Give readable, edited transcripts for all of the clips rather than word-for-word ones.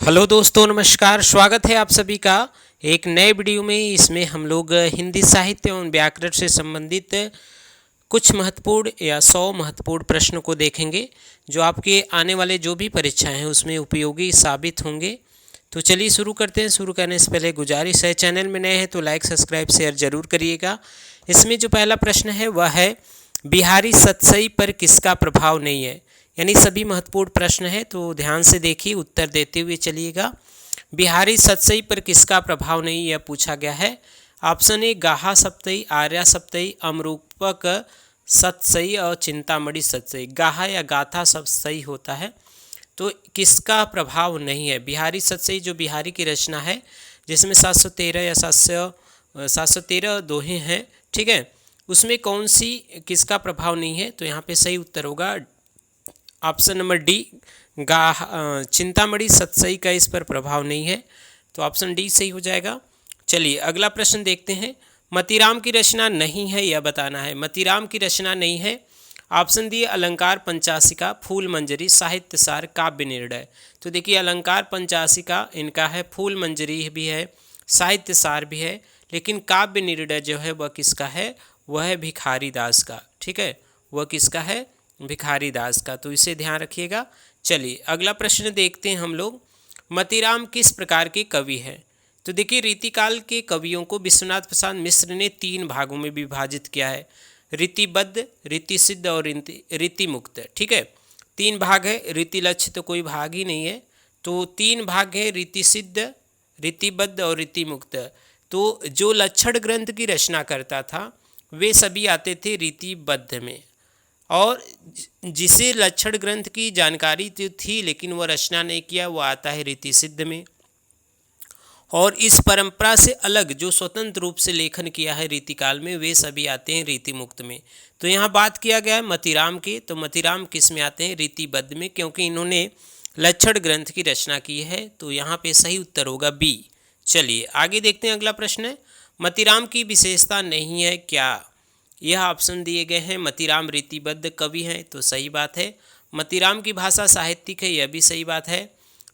Hello दोस्तों, नमस्कार। स्वागत है आप सभी का एक नए वीडियो में। इसमें हम लोग हिंदी साहित्य एवं व्याकरण से संबंधित कुछ महत्वपूर्ण या 100 महत्वपूर्ण प्रश्नों को देखेंगे जो आपके आने वाले जो भी परीक्षाएं हैं उसमें उपयोगी साबित होंगे। तो चलिए शुरू करते हैं। शुरू करने से पहले गुजारिश है, चैनल में नए हैं तो लाइक सब्सक्राइब शेयर जरूर करिएगा। इसमें जो पहला प्रश्न है वह है, बिहारी सतसई पर किसका प्रभाव नहीं है। यानी सभी महत्वपूर्ण प्रश्न है तो ध्यान से देखिए, उत्तर देते हुए चलिएगा। बिहारी सतसई पर किसका प्रभाव नहीं यह पूछा गया है। ऑप्शन ए गाहा सप्तई, आर्या सप्तई, अमरूपक सतसई और चिंतामणि सतसई। गाहा या गाथा सतसई होता है, तो किसका प्रभाव नहीं है। बिहारी सतसई जो बिहारी की रचना है जिसमें 713 या 713 दोहे हैं, ठीक है, उसमें कौन सी किसका प्रभाव नहीं है। तो यहाँ पे सही उत्तर होगा option number D, Chintamani Satsai का इस पर प्रभाव नहीं है, तो ऑप्शन डी सही हो जाएगा। चलिए अगला प्रश्न देखते हैं। मतीराम की रचना नहीं है यह बताना है। मतीराम की रचना नहीं है। ऑप्शन दी अलंकार पंचाशिका, फूल मंजरी, साहित्य सार, काव्य निर्णय। तो देखिए अलंकार पंचाशिका इनका है, फूल मंजरी भी है, साहित्य सार भी है, लेकिन काव्य निर्णय जो है वह किसका है, वह है भिखारी दास का। ठीक है, वह किसका है, भिखारी दास का, तो इसे ध्यान रखिएगा। चलिए अगला प्रश्न देखते हैं हम लोग। मतीराम किस प्रकार के कवि हैं। तो देखिए रीतिकाल के कवियों को विश्वनाथ प्रसाद मिश्र ने 3 भागों में विभाजित किया है, रीतिबद्ध, रीतिसिद्ध और रीतिमुक्त। ठीक है, 3 भाग है, रीतिलक्ष्य तो कोई भाग ही नहीं है, तो 3 भाग है, रीतिसिद्ध, रीतिबद्ध और रीतिमुक्त। तो जो लक्षण ग्रंथ की रचना करता था वे सभी आते थे रीतिबद्ध में, और जिसे लक्षण ग्रंथ की जानकारी तो थी लेकिन वह रचना नहीं किया वो आता है रीति सिद्ध में। और इस परंपरा से अलग जो स्वतंत्र रूप से लेखन किया है रीतिकाल में वे सभी आते हैं रीति मुक्त में। तो यहाँ बात किया गया है मतीराम की, तो मतीराम किस में आते हैं, रीतिबद्ध में, क्योंकि इन्होंने लक्षण ग्रंथ की रचना की है। तो यहाँ पे सही उत्तर होगा बी। चलिए आगे देखते हैं। अगला प्रश्न है, मतीराम की विशेषता नहीं है क्या। यह ऑप्शन दिए गए हैं। मतीराम रीतिबद्ध कवि हैं, तो सही बात है। मतीराम की भाषा साहित्यिक है, यह भी सही बात है।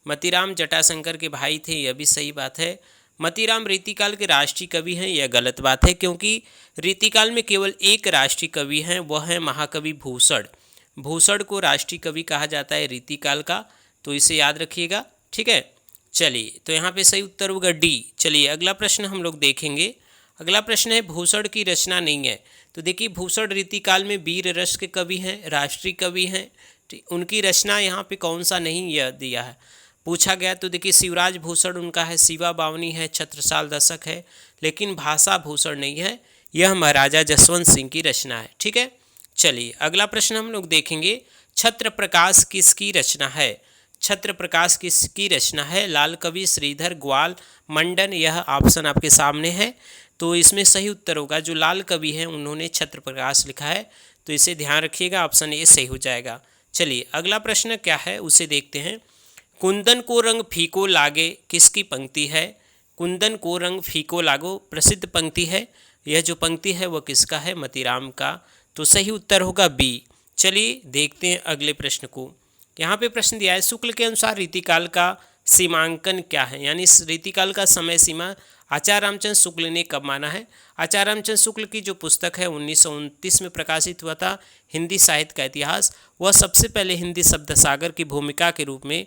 मतीराम जटाशंकर के भाई थे, यह भी सही बात है। मतीराम रीतिकाल के राष्ट्रीय कवि हैं, यह गलत बात है, क्योंकि रीतिकाल में केवल एक राष्ट्रीय कवि हैं, वह है महाकवि भूषण। भूषण को राष्ट्रीय कवि कहा जाता है रीतिकाल का, तो इसे याद रखिएगा। ठीक है, चलिए तो यहाँ पे सही उत्तर होगा डी। चलिए अगला प्रश्न हम लोग देखेंगे। अगला प्रश्न है, भूषण की रचना नहीं है। तो देखिए भूषण रीतिकाल में वीर रस के कवि हैं, राष्ट्रीय कवि हैं, उनकी रचना यहाँ पे कौन सा नहीं यह दिया है पूछा गया। तो देखिए शिवराज भूषण उनका है, शिवा बावनी है, छत्रसाल दशक है, लेकिन भाषा भूषण नहीं है, यह महाराजा जसवंत सिंह की रचना है। ठीक है, चलिए अगला प्रश्न हम लोग देखेंगे। छत्र प्रकाश किसकी रचना है। छत्र प्रकाश किसकी रचना है, लाल कवि, श्रीधर, ग्वाल, मंडन। यह ऑप्शन आपके सामने है, तो इसमें सही उत्तर होगा जो लाल कवि हैं उन्होंने छत्र प्रकाश लिखा है, तो इसे ध्यान रखिएगा, ऑप्शन ए सही हो जाएगा। चलिए अगला प्रश्न क्या है उसे देखते हैं। कुंदन को रंग फीको लागे किसकी पंक्ति है। कुंदन को रंग फीको लागो प्रसिद्ध पंक्ति है, यह जो पंक्ति है वह किसका है, मतीराम का, तो सही उत्तर होगा बी। चलिए देखते हैं अगले प्रश्न को। यहाँ पे प्रश्न दिया है, शुक्ल के अनुसार रीतिकाल का सीमांकन क्या है। यानी इस रीतिकाल का समय सीमा आचार्य रामचंद्र शुक्ल ने कब माना है। आचार्य रामचंद्र शुक्ल की जो पुस्तक है 1929 में प्रकाशित हुआ था, हिंदी साहित्य का इतिहास, वह सबसे पहले हिंदी शब्द सागर की भूमिका के रूप में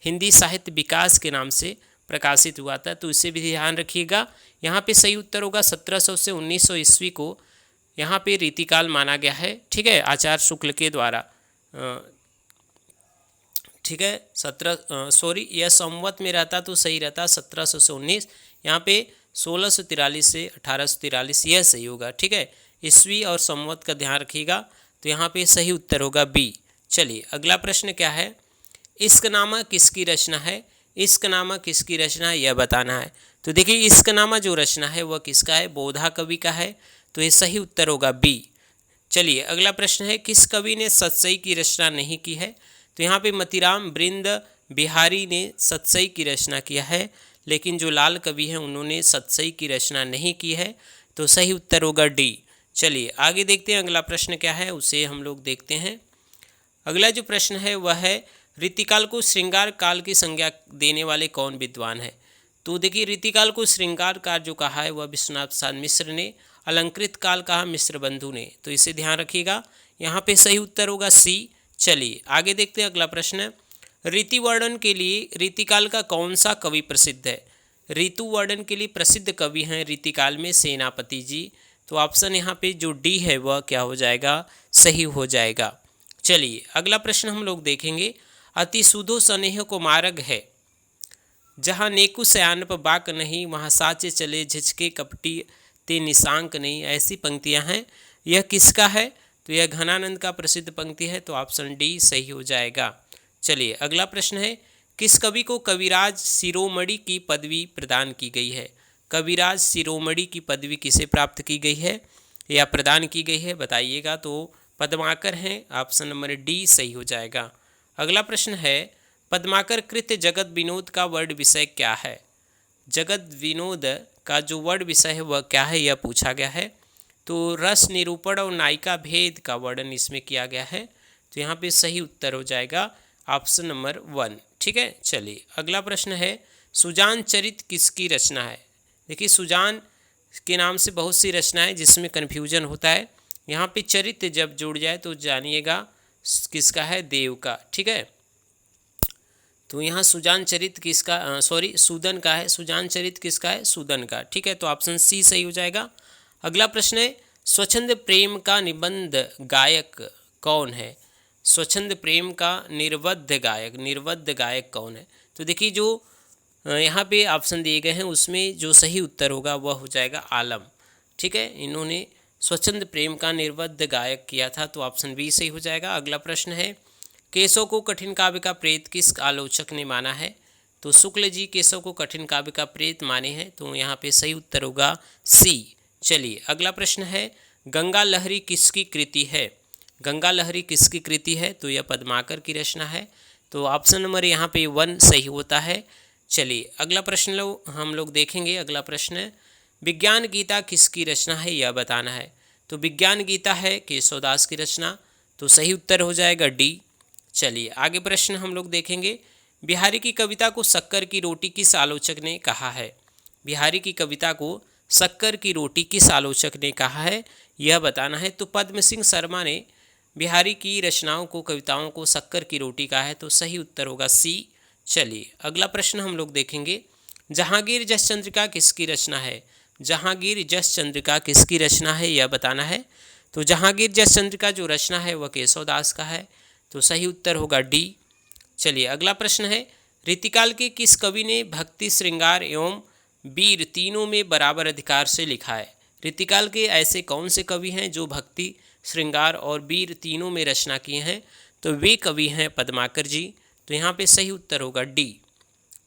हिंदी साहित्य विकास के नाम से प्रकाशित हुआ था, तो इसे भी ध्यान रखिएगा। यहाँ पे सही उत्तर होगा 1700 से 1900 ईस्वी को यहाँ पे रीतिकाल माना गया है। ठीक है, आचार्य शुक्ल के द्वारा। ठीक है, यह संवत में रहता तो सही रहता 1700 से 19, यहाँ पे 1643 से 1843 यह सही होगा। ठीक है, ईस्वी और संवत का ध्यान रखिएगा, तो यहाँ पे सही उत्तर होगा बी। चलिए अगला प्रश्न क्या है, इश्कनामा किसकी रचना है। इश्कनामा किसकी रचना है यह बताना है। तो देखिए इश्कनामा जो रचना है वह किसका है, बोधा कवि का है, तो ये सही उत्तर होगा बी। चलिए अगला प्रश्न है, किस कवि ने सतसई की रचना नहीं की है। तो यहाँ पे मतीराम बृंद बिहारी ने सतसई की रचना किया है, लेकिन जो लाल कवि हैं उन्होंने सतसई की रचना नहीं की है, तो सही उत्तर होगा डी। चलिए आगे देखते हैं अगला प्रश्न क्या है उसे हम लोग देखते हैं। अगला जो प्रश्न है वह है, रीतिकाल को श्रृंगार काल की संज्ञा देने वाले कौन विद्वान है? तो देखिए रीतिकाल को श्रृंगार काल जो कहा है वह विश्वनाथ प्रसाद मिश्र ने, अलंकृत काल कहा मिश्र बंधु ने। तो इसे ध्यान रखिएगा, यहाँ पे सही उत्तर होगा सी। चलिए आगे देखते हैं अगला प्रश्न। ऋतु वर्णन के लिए रीतिकाल का कौन सा कवि प्रसिद्ध है? ऋतु वर्णन के लिए प्रसिद्ध कवि हैं रीतिकाल में सेनापति जी। तो ऑप्शन यहाँ पे जो डी है वह क्या हो जाएगा? सही हो जाएगा। चलिए अगला प्रश्न हम लोग देखेंगे। अति सुधो स्नेह को मार्ग है, जहाँ नेकु सयानप बाक नहीं, वहाँ साचे चले झिझके कपटी ते निशांक नहीं। ऐसी पंक्तियाँ हैं, यह किसका है? तो यह घनानंद का प्रसिद्ध पंक्ति है। तो ऑप्शन डी सही हो जाएगा। चलिए अगला प्रश्न है। किस कवि को कविराज शिरोमणि की पदवी प्रदान की गई है? कविराज शिरोमणि की पदवी किसे प्राप्त की गई है या प्रदान की गई है बताइएगा। तो पद्माकर हैं, ऑप्शन नंबर डी सही हो जाएगा। अगला प्रश्न है। पद्माकर कृत जगत विनोद का वर्ड विषय क्या है? जगत विनोद का जो वर्ड विषय है वह क्या है, यह पूछा गया है। तो रस निरूपण और नायिका भेद का वर्णन इसमें किया गया है। तो यहाँ पे सही उत्तर हो जाएगा ऑप्शन नंबर 1। ठीक है, चलिए अगला प्रश्न है। सुजान चरित किसकी रचना है? देखिए सुजान के नाम से बहुत सी रचनाएं जिसमें कन्फ्यूजन होता है। यहाँ पे चरित जब जुड़ जाए तो जानिएगा किसका है? देव का। ठीक है, तो यहाँ सुजान चरित किसका, सूदन का है। सुजान चरित किसका है? सूदन का। ठीक है, तो ऑप्शन सी सही हो जाएगा। अगला प्रश्न है। स्वच्छंद प्रेम का निबंध गायक कौन है? स्वच्छंद प्रेम का निर्वद्ध गायक कौन है? तो देखिए जो यहाँ पे ऑप्शन दिए गए हैं उसमें जो सही उत्तर होगा वह हो जाएगा आलम। ठीक है, इन्होंने स्वच्छंद प्रेम का निर्वद्ध गायक किया था। तो ऑप्शन बी सही हो जाएगा। अगला प्रश्न है। केशव को कठिन काव्य का प्रेत किस आलोचक ने माना है? तो शुक्ल जी केशव को कठिन काव्य का प्रेत माने हैं। तो यहाँ पे सही उत्तर होगा सी। चलिए अगला प्रश्न है। गंगा लहरी किसकी कृति है? गंगा लहरी किसकी कृति है? तो यह पद्माकर की रचना है। तो ऑप्शन नंबर यहाँ पे 1 सही होता है। चलिए अगला प्रश्न हम लोग देखेंगे। अगला प्रश्न। विज्ञान गीता किसकी रचना है यह बताना है। तो विज्ञान गीता है केशवदास की रचना। तो सही उत्तर हो जाएगा डी। चलिए आगे प्रश्न हम लोग देखेंगे। बिहारी की कविता को शक्कर की रोटी किस आलोचक ने कहा है? बिहारी की कविता को शक्कर की रोटी किस आलोचक ने कहा है यह बताना है। तो पद्म सिंह शर्मा ने बिहारी की रचनाओं को, कविताओं को शक्कर की रोटी कहा है। तो सही उत्तर होगा सी। चलिए अगला प्रश्न हम लोग देखेंगे। जहांगीर जस चंद्रिका किसकी रचना है? जहांगीर जस चंद्रिका किसकी रचना है यह बताना है। तो जहांगीर जस चंद्रिका जो रचना है वह केशवदास का है। तो सही उत्तर होगा डी। चलिए अगला प्रश्न है। रीतिकाल के किस कवि ने भक्ति, श्रृंगार एवं वीर तीनों में बराबर अधिकार से लिखा है? रीतिकाल के ऐसे कौन से कवि हैं जो भक्ति, श्रृंगार और वीर तीनों में रचना किए हैं? तो वे कवि हैं पद्माकर जी। तो यहाँ पे सही उत्तर होगा डी।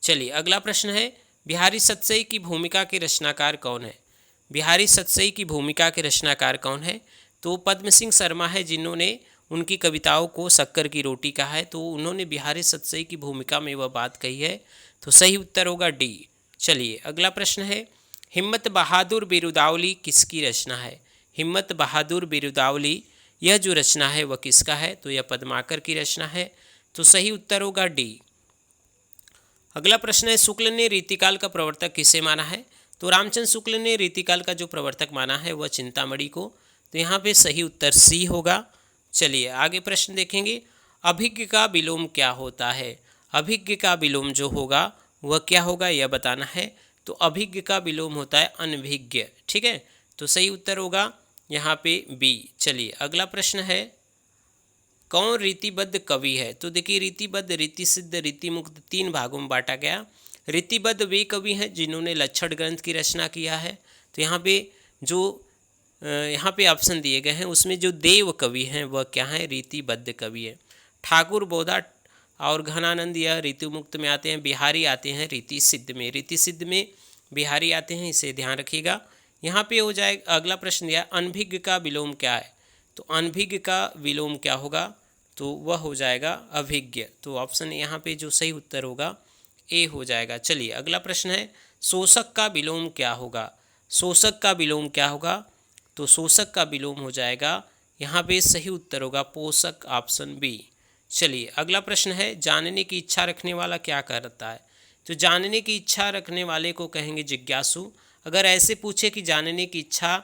चलिए अगला प्रश्न है। बिहारी सतसई की भूमिका के रचनाकार कौन है? बिहारी सतसई की भूमिका के रचनाकार कौन है? तो पद्म सिंह शर्मा है, जिन्होंने उनकी कविताओं को शक्कर की रोटी कहा है। तो उन्होंने बिहारी सतसई की भूमिका में वह बात कही है। तो सही उत्तर होगा डी। चलिए अगला प्रश्न है। हिम्मत बहादुर बिरुदावली किसकी रचना है? हिम्मत बहादुर बिरुदावली यह जो रचना है वह किसका है? तो यह पद्माकर की रचना है। तो सही उत्तर होगा डी। अगला प्रश्न है। शुक्ल ने रीतिकाल का प्रवर्तक किसे माना है? तो रामचंद्र शुक्ल ने रीतिकाल का जो प्रवर्तक माना है वह चिंतामणि को। तो यहाँ पे सही उत्तर सी होगा। चलिए आगे प्रश्न देखेंगे। अभिज्ञ का विलोम क्या होता है? अभिज्ञ का विलोम जो होगा वह क्या होगा यह बताना है। तो अभिज्ञ का विलोम होता है अनभिज्ञ। ठीक है, तो सही उत्तर होगा यहाँ पे बी। चलिए अगला प्रश्न है। कौन रीतिबद्ध कवि है? तो देखिए रीतिबद्ध, रीतिसिद्ध, रीतिमुक्त 3 भागों में बांटा गया। रीतिबद्ध वे कवि हैं जिन्होंने लक्षण ग्रंथ की रचना किया है। तो यहाँ पे ऑप्शन दिए गए हैं उसमें जो देव कवि हैं वह क्या हैं? रीतिबद्ध कवि है। ठाकुर, बोधा और घनानंद यह रीतिमुक्त में आते हैं। बिहारी आते हैं रीति सिद्ध में। रीति सिद्ध में बिहारी आते हैं, इसे ध्यान रखिएगा। यहाँ पे हो जाएगा अगला प्रश्न दिया। अनभिज्ञ का विलोम क्या है? तो अनभिज्ञ का विलोम क्या होगा? तो वह हो जाएगा अभिज्ञ। तो ऑप्शन यहाँ पे जो सही उत्तर होगा ए हो जाएगा। चलिए अगला प्रश्न है। शोषक का विलोम क्या होगा? शोषक का विलोम क्या होगा? तो शोषक का विलोम हो जाएगा, यहाँ पे सही उत्तर होगा पोषक, ऑप्शन बी। चलिए अगला प्रश्न है, जानने की इच्छा रखने वाला क्या करता है? तो जानने की इच्छा रखने वाले को कहेंगे जिज्ञासु। अगर ऐसे पूछे कि जानने की इच्छा,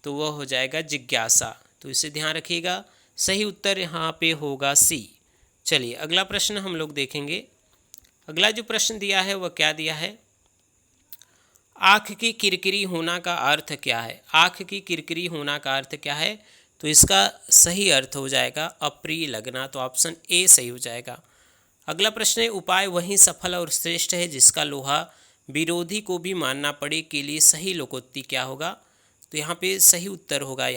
तो वह हो जाएगा जिज्ञासा। तो इसे ध्यान रखिएगा, सही उत्तर यहाँ पे होगा सी। चलिए अगला प्रश्न हम लोग देखेंगे। अगला जो प्रश्न दिया है वह क्या दिया है? आँख की किरकिरी होना का अर्थ क्या है? आँख की किरकिरी होना का अर्थ क्या है? तो इसका सही अर्थ हो जाएगा अप्रिय लगना। तो ऑप्शन ए सही हो जाएगा। अगला प्रश्न है, उपाय वही सफल और श्रेष्ठ है जिसका लोहा विरोधी को भी मानना पड़े के लिए सही लोकोक्ति क्या होगा? तो यहाँ पे सही उत्तर होगा,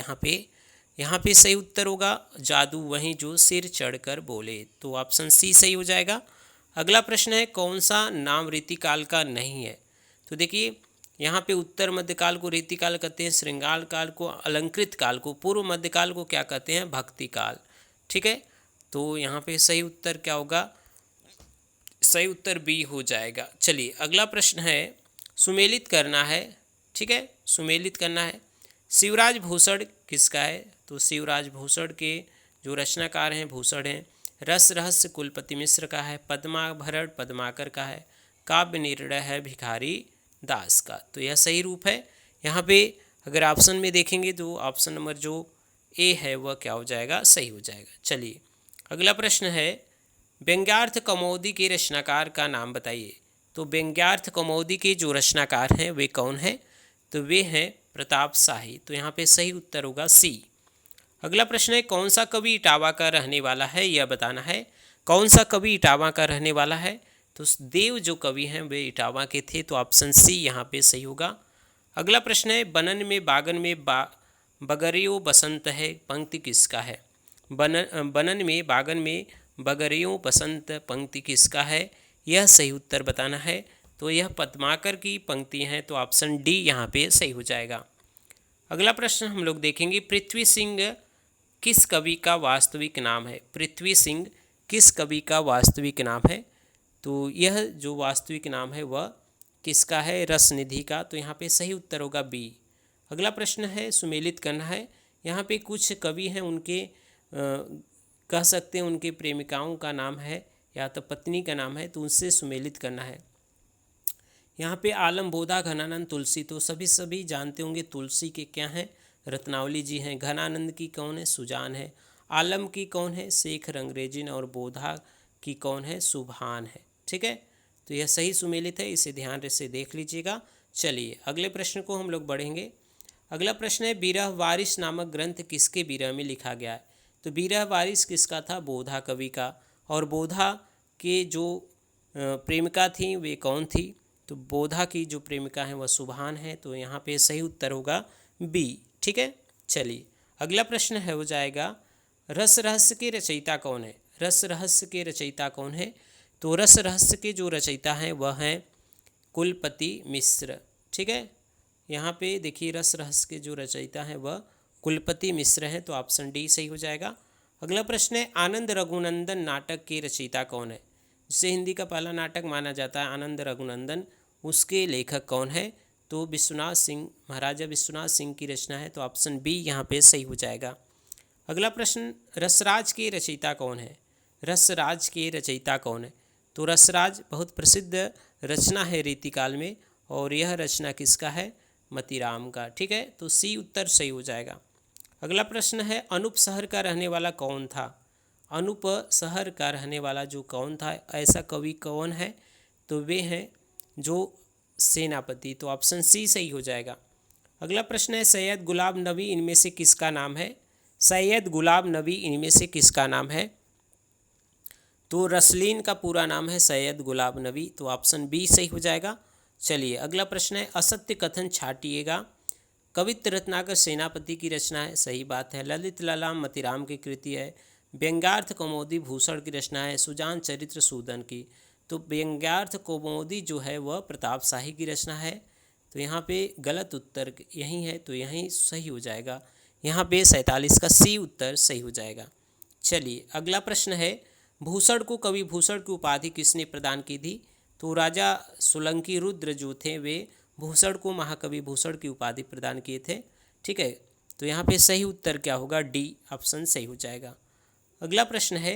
यहाँ पे सही उत्तर होगा जादू वही जो सिर चढ़कर बोले। तो ऑप्शन सी सही हो जाएगा। अगला प्रश्न है, कौन सा नाम रीतिकाल का नहीं है? तो देखिए यहाँ पे उत्तर मध्यकाल को रीतिकाल कहते हैं, श्रृंगार काल को अलंकृत काल को, पूर्व मध्यकाल को क्या कहते हैं? भक्ति काल। ठीक है, तो यहाँ पे सही उत्तर क्या होगा? सही उत्तर बी हो जाएगा। चलिए अगला प्रश्न है, सुमेलित करना है। ठीक है, सुमेलित करना है। शिवराज भूषण किसका है? तो शिवराज भूषण के जो रचनाकार हैं भूषण हैं। रस रहस्य कुलपति मिश्र का है। पद्माभरण पद्माकर का है। काव्य निर्णय है भिखारी दास का। तो यह सही रूप है। यहाँ पे अगर ऑप्शन में देखेंगे तो ऑप्शन नंबर जो ए है वह क्या हो जाएगा? सही हो जाएगा। चलिए अगला प्रश्न है, व्यंग्यार्थ कौमुदी के रचनाकार का नाम बताइए। तो व्यंग्यार्थ कौमुदी के जो रचनाकार हैं वे कौन हैं? तो वे हैं प्रताप शाही। तो यहाँ पे सही उत्तर होगा सी। अगला प्रश्न है, कौन सा कवि इटावा का रहने वाला है? यह बताना है। कौन सा कवि इटावा का रहने वाला है? तो देव जो कवि हैं वे इटावा के थे। तो ऑप्शन सी यहाँ पे सही होगा। अगला प्रश्न है, बनन में बागन में बगरियो बसंत है पंक्ति किसका है? बनन में बागन में बगरियो बसंत पंक्ति किसका है? यह सही उत्तर बताना है। तो यह पद्माकर की पंक्ति हैं। तो ऑप्शन डी यहाँ पे सही हो जाएगा। अगला प्रश्न हम लोग देखेंगे, पृथ्वी सिंह किस कवि का वास्तविक नाम है? पृथ्वी सिंह किस कवि का वास्तविक नाम है? तो यह जो वास्तविक नाम है वह किसका है? रसनिधि का। तो यहाँ पे सही उत्तर होगा बी। अगला प्रश्न है, सुमेलित करना है। यहाँ पे कुछ कवि हैं, उनके कह सकते हैं उनके प्रेमिकाओं का नाम है या तो पत्नी का नाम है, तो उनसे सुमेलित करना है। यहाँ पे आलम, बोधा, घनानंद, तुलसी। तो सभी जानते होंगे तुलसी के क्या हैं? रत्नावली जी हैं। घनानंद की कौन है? सुजान है। आलम की कौन है? शेखर अंग्रेजिन। और बोधा की कौन है? सुभान है। ठीक है, तो यह सही सुमेलित है, इसे ध्यान से देख लीजिएगा। चलिए अगले प्रश्न को हम लोग बढ़ेंगे। अगला प्रश्न है, बिरह वारिस नामक ग्रंथ किसके बिरह में लिखा गया है? तो बिरह वारिस किसका था? बोधा कवि का। और बोधा के जो प्रेमिका थी वे कौन थी? तो बोधा की जो प्रेमिका है वह सुभान है। तो यहाँ पे सही उत्तर होगा बी। ठीक है, चलिए अगला प्रश्न है हो जाएगा, रस रहस्य के रचयिता कौन है? रस रहस्य के रचयिता कौन है? तो रस रहस्य के जो रचयिता हैं वह हैं कुलपति मिश्र। ठीक है, यहाँ पे देखिए रस रहस्य के जो रचयिता हैं वह कुलपति मिश्र हैं। तो ऑप्शन डी सही हो जाएगा। अगला प्रश्न है, आनंद रघुनंदन नाटक के रचयिता कौन है? जिसे हिंदी का पहला नाटक माना जाता है आनंद रघुनंदन, उसके लेखक कौन है? तो विश्वनाथ सिंह, महाराजा विश्वनाथ सिंह की रचना है। तो ऑप्शन बी यहाँ पे सही हो जाएगा। अगला प्रश्न, रसराज के रचयिता कौन है? रसराज के रचयिता कौन है? तो रसराज बहुत प्रसिद्ध रचना है रीतिकाल में, और यह रचना किसका है? मतीराम का। ठीक है, तो सी उत्तर सही हो जाएगा। अगला प्रश्न है, अनूप शहर का रहने वाला कौन था? अनूप शहर का रहने वाला जो कौन था, ऐसा कवि कौन है? तो वे हैं जो सेनापति। तो ऑप्शन सी सही हो जाएगा। अगला प्रश्न है, सैयद गुलाब नबी इनमें से किसका नाम है? सैयद गुलाब नबी इनमें से किसका नाम है? तो रसलीन का पूरा नाम है सैयद गुलाब नबी। तो ऑप्शन बी सही हो जाएगा। चलिए अगला प्रश्न है, असत्य कथन छाटिएगा। कवित्त रत्नाकर सेनापति की रचना है, सही बात है। ललित ललाम मतीराम की कृति है। व्यंग्यार्थ कौमुदी भूषण की रचना है। सुजान चरित्र सूदन की। तो व्यंग्यार्थ कौमुदी जो है वह प्रताप शाही की रचना है। तो यहाँ पे गलत उत्तर यही है, तो यही सही हो जाएगा। यहाँ पे 47 का सी उत्तर सही हो जाएगा। चलिए अगला प्रश्न है, भूषण को कवि भूषण की उपाधि किसने प्रदान की थी? तो राजा सोलंकी रुद्र जो थे वे भूषण को महाकवि भूषण की उपाधि प्रदान किए थे। ठीक है, तो यहाँ पे सही उत्तर क्या होगा? डी ऑप्शन सही हो जाएगा। अगला प्रश्न है,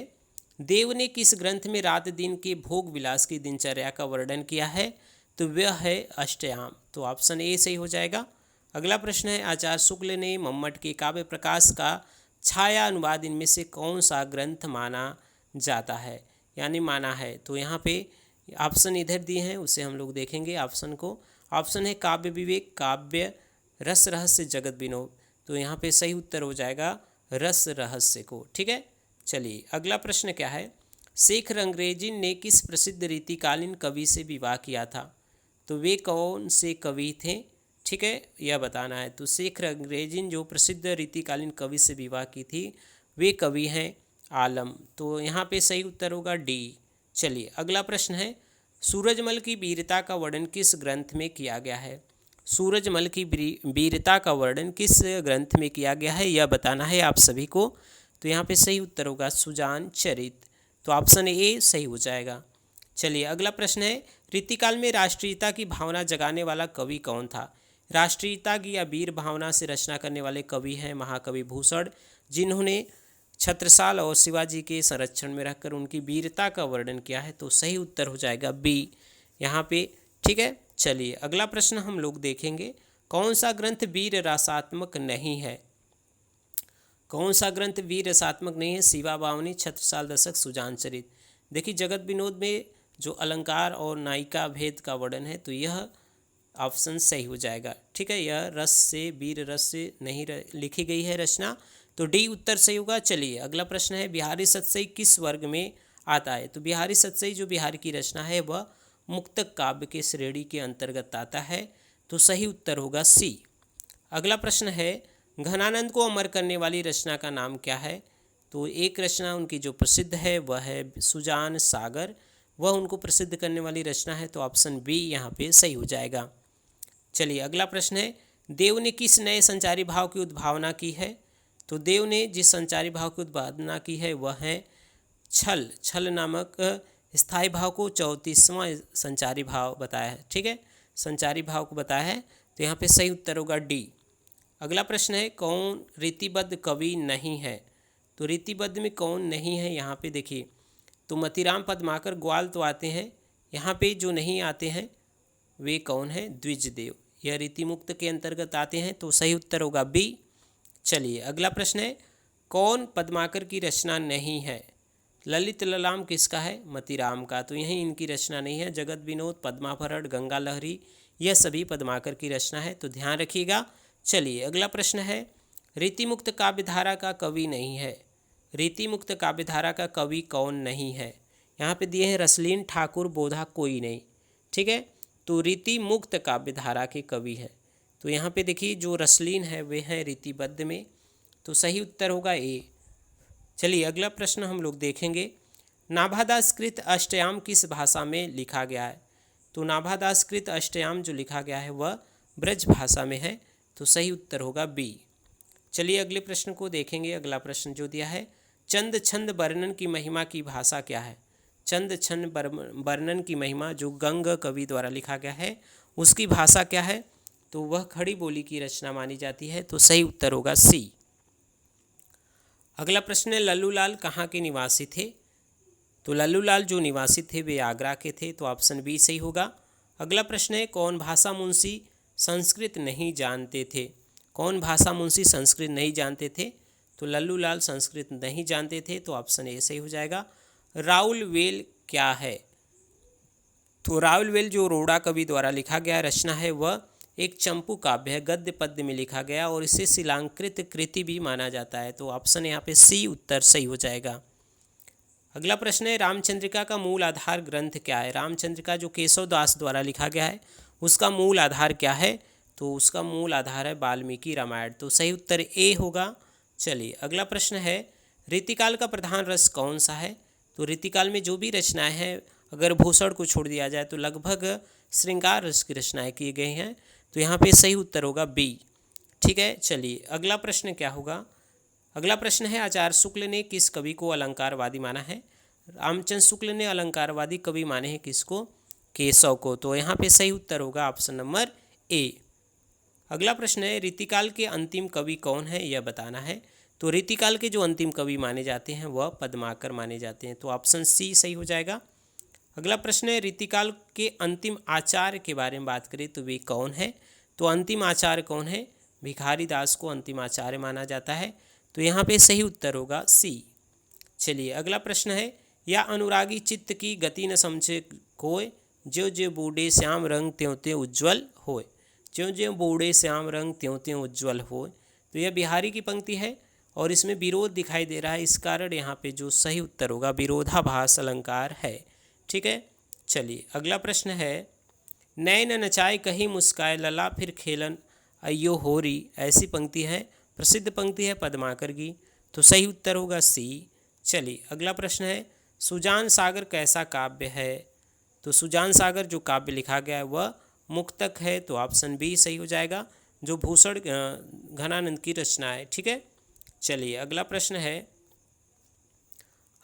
देव ने किस ग्रंथ में रात दिन के भोग विलास की दिनचर्या का वर्णन किया है? तो वह है अष्टयाम। तो ऑप्शन ए सही हो जाएगा। अगला प्रश्न है, आचार्य शुक्ल ने मम्मट के काव्य प्रकाश का छाया अनुवाद इनमें से कौन सा ग्रंथ माना जाता है, यानी माना है? तो यहाँ पे ऑप्शन इधर दिए हैं, उसे हम लोग देखेंगे ऑप्शन को। ऑप्शन है काव्य विवेक, काव्य रस रहस्य, जगत विनोद। तो यहाँ पे सही उत्तर हो जाएगा रस रहस्य को। ठीक है, चलिए अगला प्रश्न क्या है, शेखर अंग्रेजी ने किस प्रसिद्ध रीतिकालीन कवि से विवाह किया था? तो वे कौन से कवि थे? ठीक है, यह बताना है। तो शेखर अंग्रेजी जो प्रसिद्ध रीतिकालीन कवि से विवाह की थी वे कवि हैं आलम। तो यहाँ पे सही उत्तर होगा डी। चलिए अगला प्रश्न है, सूरजमल की वीरता का वर्णन किस ग्रंथ में किया गया है? सूरजमल की वीरता का वर्णन किस ग्रंथ में किया गया है, यह बताना है आप सभी को। तो यहाँ पे सही उत्तर होगा सुजान चरित। तो ऑप्शन ए सही हो जाएगा। चलिए अगला प्रश्न है, रीतिकाल में राष्ट्रीयता की भावना जगाने वाला कवि कौन था? राष्ट्रीयता की या वीर भावना से रचना करने वाले कवि हैं महाकवि भूषण, जिन्होंने छत्रसाल और शिवाजी के संरक्षण में रहकर उनकी वीरता का वर्णन किया है। तो सही उत्तर हो जाएगा बी यहाँ पे। ठीक है, चलिए अगला प्रश्न हम लोग देखेंगे, कौन सा ग्रंथ वीर रसात्मक नहीं है? कौन सा ग्रंथ वीर रसात्मक नहीं है? शिवा बावनी, छत्रसाल दशक, सुजान चरित। देखिए जगत विनोद में जो अलंकार और नायिका भेद का वर्णन है, तो यह ऑप्शन सही हो जाएगा। ठीक है, यह रस से वीर रस से नहीं लिखी गई है रचना, तो डी उत्तर सही होगा। चलिए अगला प्रश्न है, बिहारी सतसई किस वर्ग में आता है? तो बिहारी सतसई जो बिहार की रचना है वह मुक्तक काव्य के श्रेणी के अंतर्गत आता है। तो सही उत्तर होगा सी। अगला प्रश्न है, घनानंद को अमर करने वाली रचना का नाम क्या है? तो एक रचना उनकी जो प्रसिद्ध है वह है सुजान सागर, वह उनको प्रसिद्ध करने वाली रचना है। तो ऑप्शन बी यहाँ पे सही हो जाएगा। चलिए अगला प्रश्न है, देव ने किस नए संचारी भाव की उद्भावना की है? तो देव ने जिस संचारी भाव की उद्भावना की है वह है छल। छल नामक स्थायी भाव को 34वां संचारी भाव बताया है। ठीक है, संचारी भाव को बताया है। तो यहाँ पे सही उत्तर होगा डी। अगला प्रश्न है, कौन रीतिबद्ध कवि नहीं है? तो रीतिबद्ध में कौन नहीं है यहाँ पे देखिए, तो मतीराम पद्माकर ग्वाल तो आते हैं, यहाँ पे जो नहीं आते हैं वे कौन है? द्विजदेव, यह रीतिमुक्त के अंतर्गत आते हैं। तो सही उत्तर होगा बी। चलिए अगला प्रश्न है, कौन पद्माकर की रचना नहीं है? ललित ललाम किसका है? मतीराम का। तो यही इनकी रचना नहीं है। जगत विनोद, पद्माभरण, गंगा लहरी, यह सभी पद्माकर की रचना है। तो ध्यान रखिएगा। चलिए अगला प्रश्न है, रीतिमुक्त काव्यधारा का कवि नहीं है। रीतिमुक्त काव्यधारा का कवि कौन नहीं है? यहाँ पे दिए हैं रसलीन, ठाकुर, बोधा, कोई नहीं। ठीक है, तो रीति मुक्त काव्यधारा के कवि हैं। तो यहाँ पे देखिए जो रसलीन है वे हैं रीतिबद्ध में। तो सही उत्तर होगा ए। चलिए अगला प्रश्न हम लोग देखेंगे, नाभादासकृत अष्टयाम किस भाषा में लिखा गया है? तो नाभादासकृत अष्टयाम जो लिखा गया है वह ब्रज भाषा में है। तो सही उत्तर होगा बी। चलिए अगले प्रश्न को देखेंगे। अगला प्रश्न जो दिया है, चंद छंद वर्णन की महिमा की भाषा क्या है? चंद छंद वर्णन की महिमा जो गंग कवि द्वारा लिखा गया है उसकी भाषा क्या है? तो वह खड़ी बोली की रचना मानी जाती है। तो सही उत्तर होगा सी। अगला प्रश्न है, लल्लूलाल कहाँ के निवासी थे? तो लल्लूलाल जो निवासी थे वे आगरा के थे। तो ऑप्शन बी सही होगा। अगला प्रश्न है, कौन भाषा मुंशी संस्कृत नहीं जानते थे? कौन भाषा मुंशी संस्कृत नहीं जानते थे? तो लल्लूलाल संस्कृत नहीं जानते थे। तो ऑप्शन ए सही हो जाएगा। राउल वेल क्या है? तो राउल वेल जो रोड़ा कवि द्वारा लिखा गया रचना है वह एक चंपू काव्य है, गद्य पद्य में लिखा गया और इसे शिलांकृत कृति भी माना जाता है। तो ऑप्शन यहाँ पे सी उत्तर सही हो जाएगा। अगला प्रश्न है, रामचंद्रिका का मूल आधार ग्रंथ क्या है? रामचंद्रिका जो केशव दास द्वारा लिखा गया है उसका मूल आधार क्या है? तो उसका मूल आधार है वाल्मीकि रामायण। तो सही उत्तर ए होगा। चलिए अगला प्रश्न है, रीतिकाल का प्रधान रस कौन सा है? तो रीतिकाल में जो भी रचनाएं हैं अगर भूषण को छोड़ दिया जाए तो लगभग श्रृंगार रस की रचनाएं की गई हैं। तो यहाँ पे सही उत्तर होगा बी। ठीक है, चलिए अगला प्रश्न क्या होगा? अगला प्रश्न है, आचार्य शुक्ल ने किस कवि को अलंकारवादी माना है? रामचंद्र शुक्ल ने अलंकारवादी कवि माने हैं किसको? केशव को। तो यहाँ पे सही उत्तर होगा ऑप्शन नंबर ए। अगला प्रश्न है, रीतिकाल के अंतिम कवि कौन है यह बताना है। तो रीतिकाल के जो अंतिम कवि माने जाते हैं वह पद्माकर माने जाते हैं। तो ऑप्शन सी सही हो जाएगा। अगला प्रश्न है रीतिकाल के अंतिम आचार्य के बारे में बात करें तो वे कौन है। तो अंतिम आचार्य कौन है, भिखारी दास को अंतिम आचार्य माना जाता है। तो यहाँ पे सही उत्तर होगा सी। चलिए अगला प्रश्न है, या अनुरागी चित्त की गति न समझे कोय, ज्यों ज्यों बूढ़े श्याम रंग त्यों त्यों उज्ज्वल होय। ज्यों ज्यों बूढ़े श्याम रंग त्यों त्यों उज्ज्वल होय। तो यह बिहारी की पंक्ति है और इसमें विरोध दिखाई दे रहा है, इस कारण यहाँ पे जो सही उत्तर होगा विरोधाभास अलंकार है। ठीक है। चलिए अगला प्रश्न है, नैन नचाए कहीं मुस्काए लला फिर खेलन अयो होरी। ऐसी पंक्ति है, प्रसिद्ध पंक्ति है पद्माकर की। तो सही उत्तर होगा सी। चलिए अगला प्रश्न है, सुजान सागर कैसा काव्य है। तो सुजान सागर जो काव्य लिखा गया है वह मुक्तक है। तो ऑप्शन बी सही हो जाएगा, जो भूषण घनानंद की रचना है। ठीक है। चलिए अगला प्रश्न है,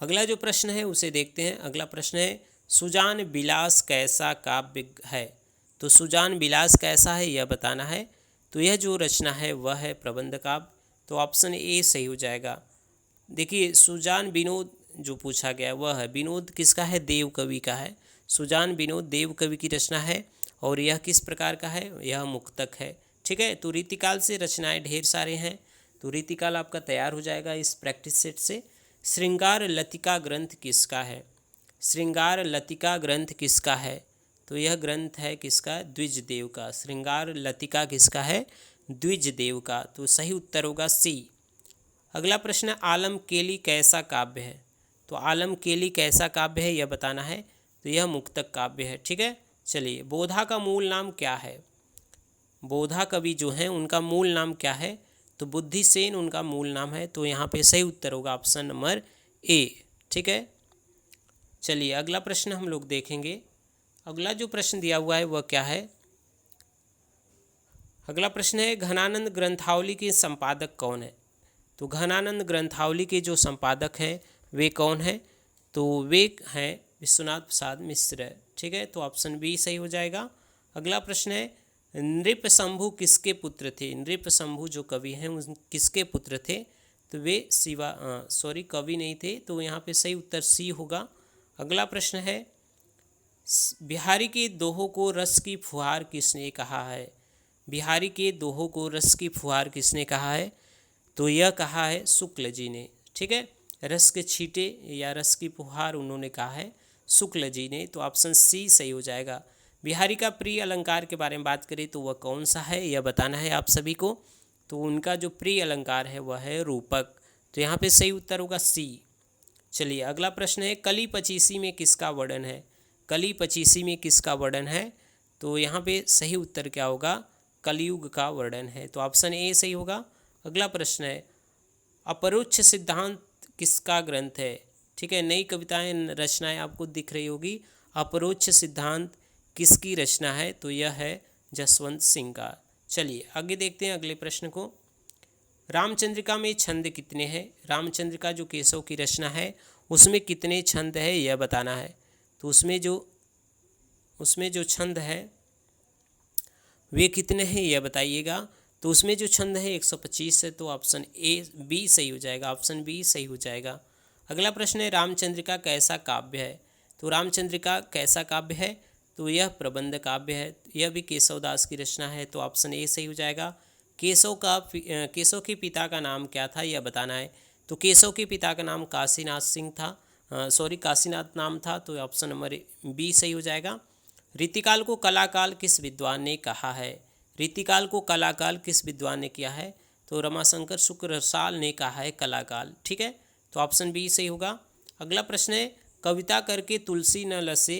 अगला जो प्रश्न है उसे देखते हैं। अगला प्रश्न है, सुजान बिलास कैसा काव्य है। तो सुजान बिलास कैसा है यह बताना है। तो यह जो रचना है वह है प्रबंध काव्य। तो ऑप्शन ए सही हो जाएगा। देखिए सुजान विनोद जो पूछा गया वह है, विनोद किसका है, देव कवि का है। सुजान विनोद देव कवि की रचना है और यह किस प्रकार का है, यह मुक्तक है। ठीक है। तो रीतिकाल से रचनाएं ढेर सारे हैं, तो रीतिकाल आपका तैयार हो जाएगा इस प्रैक्टिस सेट से। श्रृंगार लतिका ग्रंथ किसका है। श्रृंगार लतिका ग्रंथ किसका है। तो यह ग्रंथ है किसका, द्विजदेव का। श्रृंगार लतिका किसका है, द्विजदेव का। तो सही उत्तर होगा सी। अगला प्रश्न, आलम केली कैसा काव्य है। तो आलम केली कैसा काव्य है यह बताना है। तो यह मुक्तक काव्य है। ठीक है। चलिए बोधा का मूल नाम क्या है। बोधा कवि जो हैं उनका मूल नाम क्या है। तो बुद्धिसेन उनका मूल नाम है। तो यहाँ पे सही उत्तर होगा ऑप्शन नंबर ए। ठीक है। चलिए अगला प्रश्न हम लोग देखेंगे। अगला जो प्रश्न दिया हुआ है वह क्या है। अगला प्रश्न है, घनानंद ग्रंथावली के संपादक कौन है। तो घनानंद ग्रंथावली के जो संपादक हैं वे कौन हैं। तो वे हैं विश्वनाथ प्रसाद मिश्र। ठीक है। तो ऑप्शन बी सही हो जाएगा। अगला प्रश्न है, नृप शंभु किसके पुत्र थे। नृप शंभु जो कवि हैं उन किसके पुत्र थे। तो वे कवि नहीं थे। तो यहाँ पे सही उत्तर सी होगा। अगला प्रश्न है, बिहारी के दोहों को रस की फुहार किसने कहा है। बिहारी के दोहों को रस की फुहार किसने कहा है। तो यह कहा है शुक्ल जी ने। ठीक है। रस के छींटे या रस की फुहार उन्होंने कहा है शुक्ल जी ने। तो ऑप्शन सी सही हो जाएगा। बिहारी का प्रिय अलंकार के बारे में बात करें तो वह कौन सा है यह बताना है आप सभी को। तो उनका जो प्रिय अलंकार है वह है रूपक। तो यहाँ पे सही उत्तर होगा सी। चलिए अगला प्रश्न है, कली पचीसी में किसका वर्णन है। कली पचीसी में किसका वर्णन है। तो यहाँ पे सही उत्तर क्या होगा, कलयुग का वर्णन है। तो ऑप्शन ए सही होगा। अगला प्रश्न है, अपरोक्ष सिद्धांत किसका ग्रंथ है। ठीक है। नई कविताएं रचनाएं आपको दिख रही होगी। अपरोक्ष सिद्धांत किसकी रचना है। तो यह है जसवंत सिंह का। चलिए आगे देखते हैं अगले प्रश्न को। रामचंद्रिका में छंद कितने हैं। रामचंद्रिका जो केशव की रचना है उसमें कितने छंद है यह बताना है। तो उसमें जो छंद है वे कितने हैं यह बताइएगा। तो उसमें जो छंद है 125 है। तो ऑप्शन ए बी सही हो जाएगा। ऑप्शन बी सही हो जाएगा। अगला प्रश्न है, रामचंद्रिका कैसा काव्य है। तो रामचंद्रिका कैसा काव्य है। तो यह प्रबंध काव्य है। यह भी केशवदास की रचना है। तो ऑप्शन ए सही हो जाएगा। केशव के पिता का नाम क्या था यह बताना है। तो केशव के पिता का नाम काशीनाथ सिंह था। काशीनाथ नाम था। तो ऑप्शन नंबर बी सही हो जाएगा। रीतिकाल को कलाकाल किस विद्वान ने कहा है। रीतिकाल को कलाकाल किस विद्वान ने किया है। तो रमाशंकर शुक्रसाल ने कहा है कलाकाल। ठीक है। तो ऑप्शन बी सही होगा। अगला प्रश्न है, कविता करके तुलसी न लसे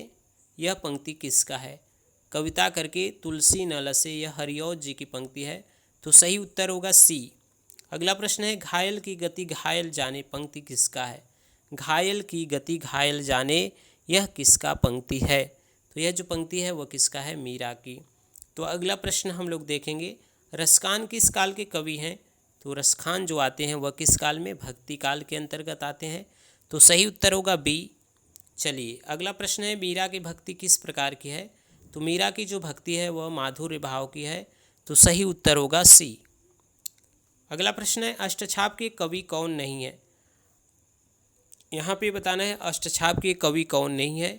यह पंक्ति किसका है। कविता करके तुलसी न लसे यह हरिऔध जी की पंक्ति है। तो सही उत्तर होगा सी। अगला प्रश्न है, घायल की गति घायल जाने पंक्ति किसका है। घायल की गति घायल जाने यह किसका पंक्ति है। तो यह जो पंक्ति है वह किसका है, मीरा की। तो अगला प्रश्न हम लोग देखेंगे, रसखान किस काल के कवि हैं। तो रसखान जो आते हैं वह किस काल में, भक्ति काल के अंतर्गत आते हैं। तो सही उत्तर होगा बी। चलिए अगला प्रश्न है, मीरा की भक्ति किस प्रकार की है। तो मीरा की जो भक्ति है वह माधुर्य भाव की है। तो सही उत्तर होगा सी। अगला प्रश्न है अष्टछाप के कवि कौन नहीं है। यहाँ पे बताना है अष्टछाप के कवि कौन नहीं है।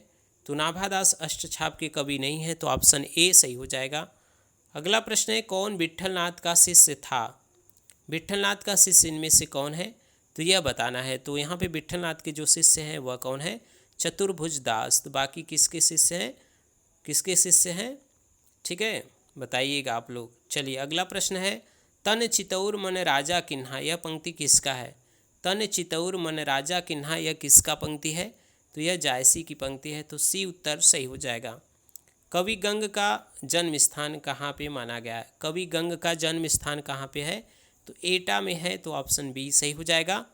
तो नाभादास अष्टछाप के कवि नहीं है, तो ऑप्शन ए सही हो जाएगा। अगला प्रश्न है कौन विट्ठलनाथ का शिष्य था। विट्ठलनाथ का शिष्य इनमें से कौन है, तो यह बताना है। तो यहाँ पे विट्ठलनाथ के जो शिष्य हैं वह कौन है, चतुर्भुज दास। तो बाकी किसके शिष्य हैं, किसके शिष्य हैं, ठीक है, बताइएगा आप लोग। चलिए अगला प्रश्न है तन चितौर मन राजा किन्हा, यह पंक्ति किसका है। तन चितौर मन राजा किन्हा, यह किसका पंक्ति है, तो यह जायसी की पंक्ति है। तो सी उत्तर सही हो जाएगा। कवि गंग का जन्म स्थान कहाँ पे माना गया है। कवि गंग का जन्म स्थान कहाँ पे है, तो एटा में है। तो ऑप्शन बी सही हो जाएगा।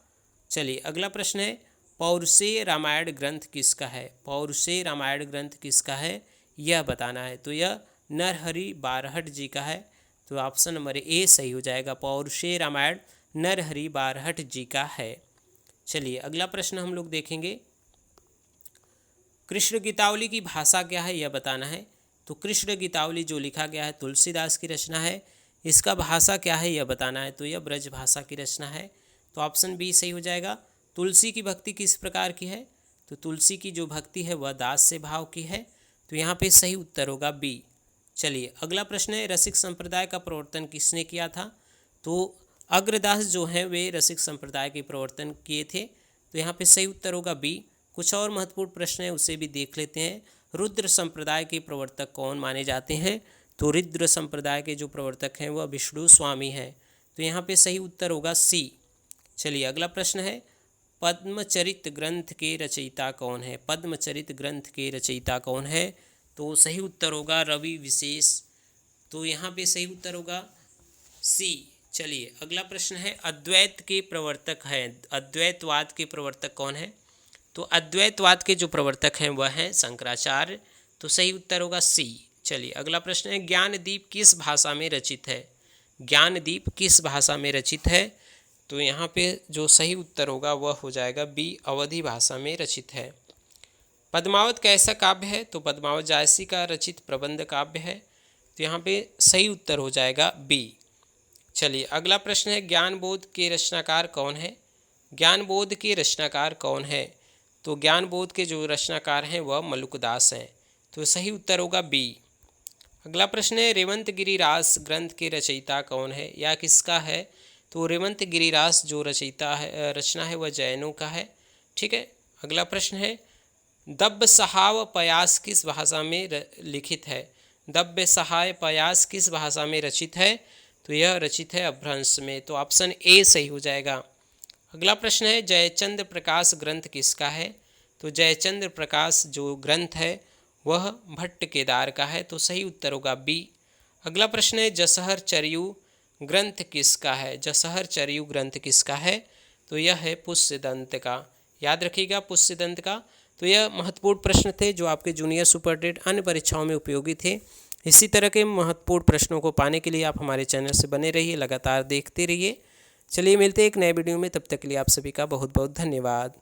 चलिए अगला प्रश्न है पौरुषेय रामायण ग्रंथ किसका है। पौरुषेय रामायण ग्रंथ किसका है, यह बताना है। तो यह नरहरि बारहट जी का है। तो ऑप्शन नंबर ए सही हो जाएगा। पौरुषेय रामायण नरहरि बारहट जी का है। चलिए अगला प्रश्न हम लोग देखेंगे कृष्ण गीतावली की भाषा क्या है, यह बताना है। तो कृष्ण गीतावली जो लिखा गया है तुलसीदास की रचना है, इसका भाषा क्या है यह बताना है। तो यह ब्रज भाषा की रचना है। तो ऑप्शन बी सही हो जाएगा। तुलसी की भक्ति किस प्रकार की है, तो तुलसी की जो भक्ति है वह दास से भाव की है। तो यहाँ पे सही उत्तर होगा बी। चलिए अगला प्रश्न है रसिक संप्रदाय का प्रवर्तन किसने किया था। तो अग्रदास जो हैं वे रसिक संप्रदाय के प्रवर्तन किए थे। तो यहाँ पे सही उत्तर होगा बी। कुछ और महत्वपूर्ण प्रश्न है उसे भी देख लेते हैं। रुद्र संप्रदाय के प्रवर्तक कौन माने जाते हैं। तो रुद्र संप्रदाय के जो प्रवर्तक हैं वह विष्णु स्वामी हैं। तो यहाँ पे सही उत्तर होगा सी। चलिए अगला प्रश्न है पद्मचरित ग्रंथ के रचयिता कौन है। पद्मचरित ग्रंथ के रचयिता कौन है, तो सही उत्तर होगा रवि विशेष। तो यहाँ पे सही उत्तर होगा सी। चलिए अगला प्रश्न है अद्वैत के प्रवर्तक हैं, अद्वैतवाद के प्रवर्तक कौन है। तो अद्वैतवाद के जो प्रवर्तक हैं वह हैं शंकराचार्य। तो सही उत्तर होगा सी। चलिए अगला प्रश्न है ज्ञानदीप किस भाषा में रचित है। ज्ञानदीप किस भाषा में रचित है, तो यहाँ पे जो सही उत्तर होगा वह हो जाएगा बी, अवधी भाषा में रचित है। पद्मावत कैसा काव्य है, तो पद्मावत जायसी का रचित प्रबंध काव्य है। तो यहाँ पे सही उत्तर हो जाएगा बी। चलिए अगला प्रश्न है ज्ञानबोध के रचनाकार कौन है। ज्ञानबोध के रचनाकार कौन है, तो ज्ञानबोध के जो रचनाकार हैं वह मलुकदास हैं। तो सही उत्तर होगा बी। अगला प्रश्न है रेवंत गिरिरास ग्रंथ के रचयिता कौन है, या किसका है। तो रेवंत गिरिरास जो रचयिता है, रचना है वह जैनों का है। ठीक है। अगला प्रश्न है दब्ब सहाव पयास किस भाषा में लिखित है। दब्ब सहाय पयास किस भाषा में रचित है, तो यह रचित है अपभ्रंश में। तो ऑप्शन ए सही हो जाएगा। अगला प्रश्न है जयचंद्र प्रकाश ग्रंथ किसका है। तो जयचंद्र प्रकाश जो ग्रंथ है वह भट्ट केदार का है। तो सही उत्तर होगा बी। अगला प्रश्न है जसहर चरयू ग्रंथ किसका है। जसहर चरयू ग्रंथ किसका है, तो यह है पुष्यदंत का। याद रखिएगा पुष्यदंत का। तो यह महत्वपूर्ण प्रश्न थे जो आपके जूनियर सुपरटेट अन्य परीक्षाओं में उपयोगी थे। इसी तरह के महत्वपूर्ण प्रश्नों को पाने के लिए आप हमारे चैनल से बने रहिए, लगातार देखते रहिए। चलिए मिलते हैं एक नए वीडियो में, तब तक के लिए आप सभी का बहुत बहुत धन्यवाद।